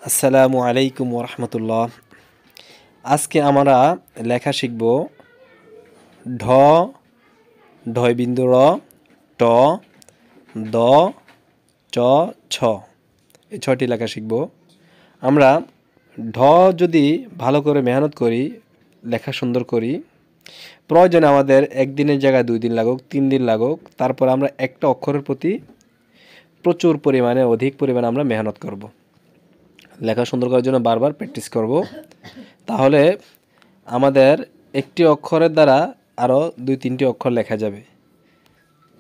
আসসালামু আলাইকুম ওরহমতুল্লাহ। আজকে আমরা লেখা শিখব ঢ, ঢয় বিন্দু র, ট, দ, চ, ছ। এই ছয়টি লেখা শিখব। আমরা ঢ যদি ভালো করে মেহনত করি, লেখা সুন্দর করি, প্রয়োজনে আমাদের একদিনের জায়গায় 2 দিন লাগুক, 3 দিন লাগুক, তারপর আমরা একটা অক্ষরের প্রতি প্রচুর পরিমাণে অধিক পরিমাণে আমরা মেহনত করব। লেখা সুন্দর করার জন্য বারবার প্র্যাকটিস করব। তাহলে আমাদের একটি অক্ষরের দ্বারা আরও 2-3টি অক্ষর লেখা যাবে।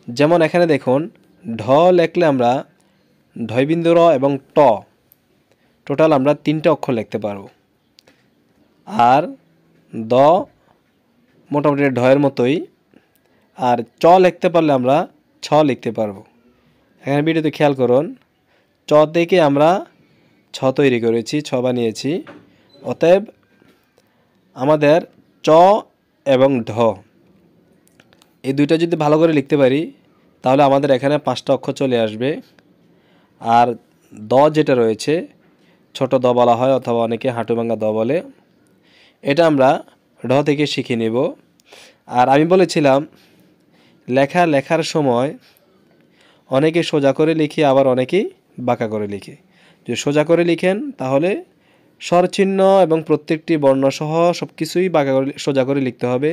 যেমন এখানে দেখুন, ঢ লেখলে আমরা ঢয় বিন্দু র এবং ট টোটাল আমরা 3টে অক্ষর লিখতে পারব। আর দ মোটামুটি ঢয়ের মতোই। আর চ লিখতে পারলে আমরা ছ লিখতে পারব। এখানে ভিডিওতে খেয়াল করুন, চ থেকে আমরা ছ তৈরি করেছি, ছ বানিয়েছি। অতএব আমাদের চ এবং ঢ এই দুইটা যদি ভালো করে লিখতে পারি, তাহলে আমাদের এখানে 5টা অক্ষর চলে আসবে। আর দ যেটা রয়েছে, ছোট দ বলা হয় অথবা অনেকে হাঁটুভাঙ্গা দ বলে, এটা আমরা ঢ থেকে শিখে নেব। আর আমি বলেছিলাম লেখার সময় অনেকে সোজা করে লিখে, আবার অনেকেই বাঁকা করে লিখে। যদি সোজা করে লিখেন তাহলে স্বরচিহ্ন এবং প্রত্যেকটি বর্ণসহ সব কিছুই সোজা করে লিখতে হবে।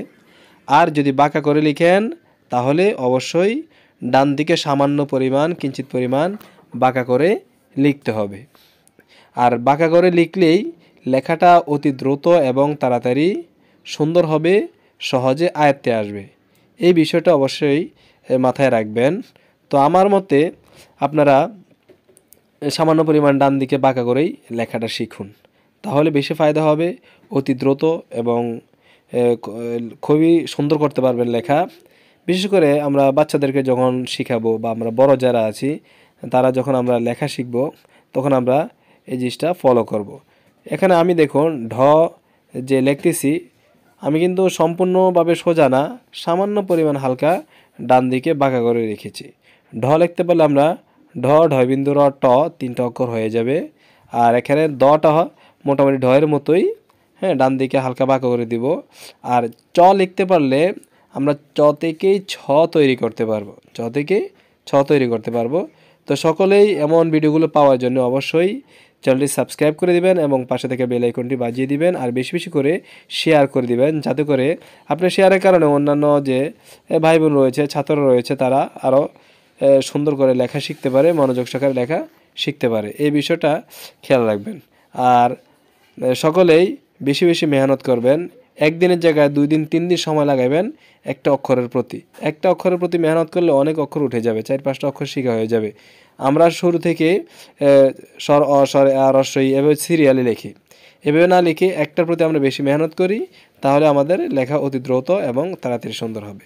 আর যদি বাঁকা করে লিখেন তাহলে অবশ্যই ডান দিকে সামান্য পরিমাণ, কিঞ্চিত পরিমাণ বাঁকা করে লিখতে হবে। আর বাঁকা করে লিখলেই লেখাটা অতি দ্রুত এবং তাড়াতাড়ি সুন্দর হবে, সহজে আয়ত্তে আসবে। এই বিষয়টা অবশ্যই মাথায় রাখবেন। তো আমার মতে আপনারা সামান্য পরিমাণ ডান দিকে বাঁকা করেই লেখাটা শিখুন, তাহলে বেশি ফায়দা হবে। অতি দ্রুত এবং খুবই সুন্দর করতে পারবেন লেখা। বিশেষ করে আমরা বাচ্চাদেরকে যখন শিখাবো বা আমরা বড় যারা আছি তারা যখন আমরা লেখা শিখব, তখন আমরা এই জিনিসটা ফলো করব। এখানে আমি দেখুন ঢ যে লিখতেছি, আমি কিন্তু সম্পূর্ণভাবে সোজা না, সামান্য পরিমাণ হালকা ডান দিকে বাঁকা করে রেখেছি। ঢ লিখতে পারলে আমরা ঢ, ঢয় বিন্দু র, ট 3টা অক্ষর হয়ে যাবে। আর এখানে দটা মোটামুটি ঢয়ের মতোই, হ্যাঁ, ডান দিকে হালকা বাঁকা করে দিব। আর চ লিখতে পারলে আমরা চ থেকেই ছ তৈরি করতে পারবো, চ থেকে ছ তৈরি করতে পারবো। তো সকলেই এমন ভিডিওগুলো পাওয়ার জন্য অবশ্যই চ্যানেলটি সাবস্ক্রাইব করে দিবেন এবং পাশে থেকে বেল আইকনটি বাজিয়ে দিবেন। আর বেশি বেশি করে শেয়ার করে দিবেন, যাতে করে আপনার শেয়ারের কারণে অন্যান্য যে ভাই বোন রয়েছে, ছাত্ররা রয়েছে, তারা আরও সুন্দর করে লেখা শিখতে পারে, মনোযোগ সহকারে লেখা শিখতে পারে। এই বিষয়টা খেয়াল রাখবেন। আর সকলেই বেশি বেশি মেহনত করবেন। একদিনের জায়গায় 2 দিন 3 দিন সময় লাগাবেন একটা অক্ষরের প্রতি। একটা অক্ষরের প্রতি মেহনত করলে অনেক অক্ষর উঠে যাবে, 4-5টা অক্ষর শেখা হয়ে যাবে। আমরা শুরু থেকে স্বর, অ, স্বর, আ, হ্রস্ব ই এভাবে সিরিয়ালে লিখি। এভাবে না লিখে একটার প্রতি আমরা বেশি মেহনত করি, তাহলে আমাদের লেখা অতি দ্রুত এবং তাড়াতাড়ি সুন্দর হবে।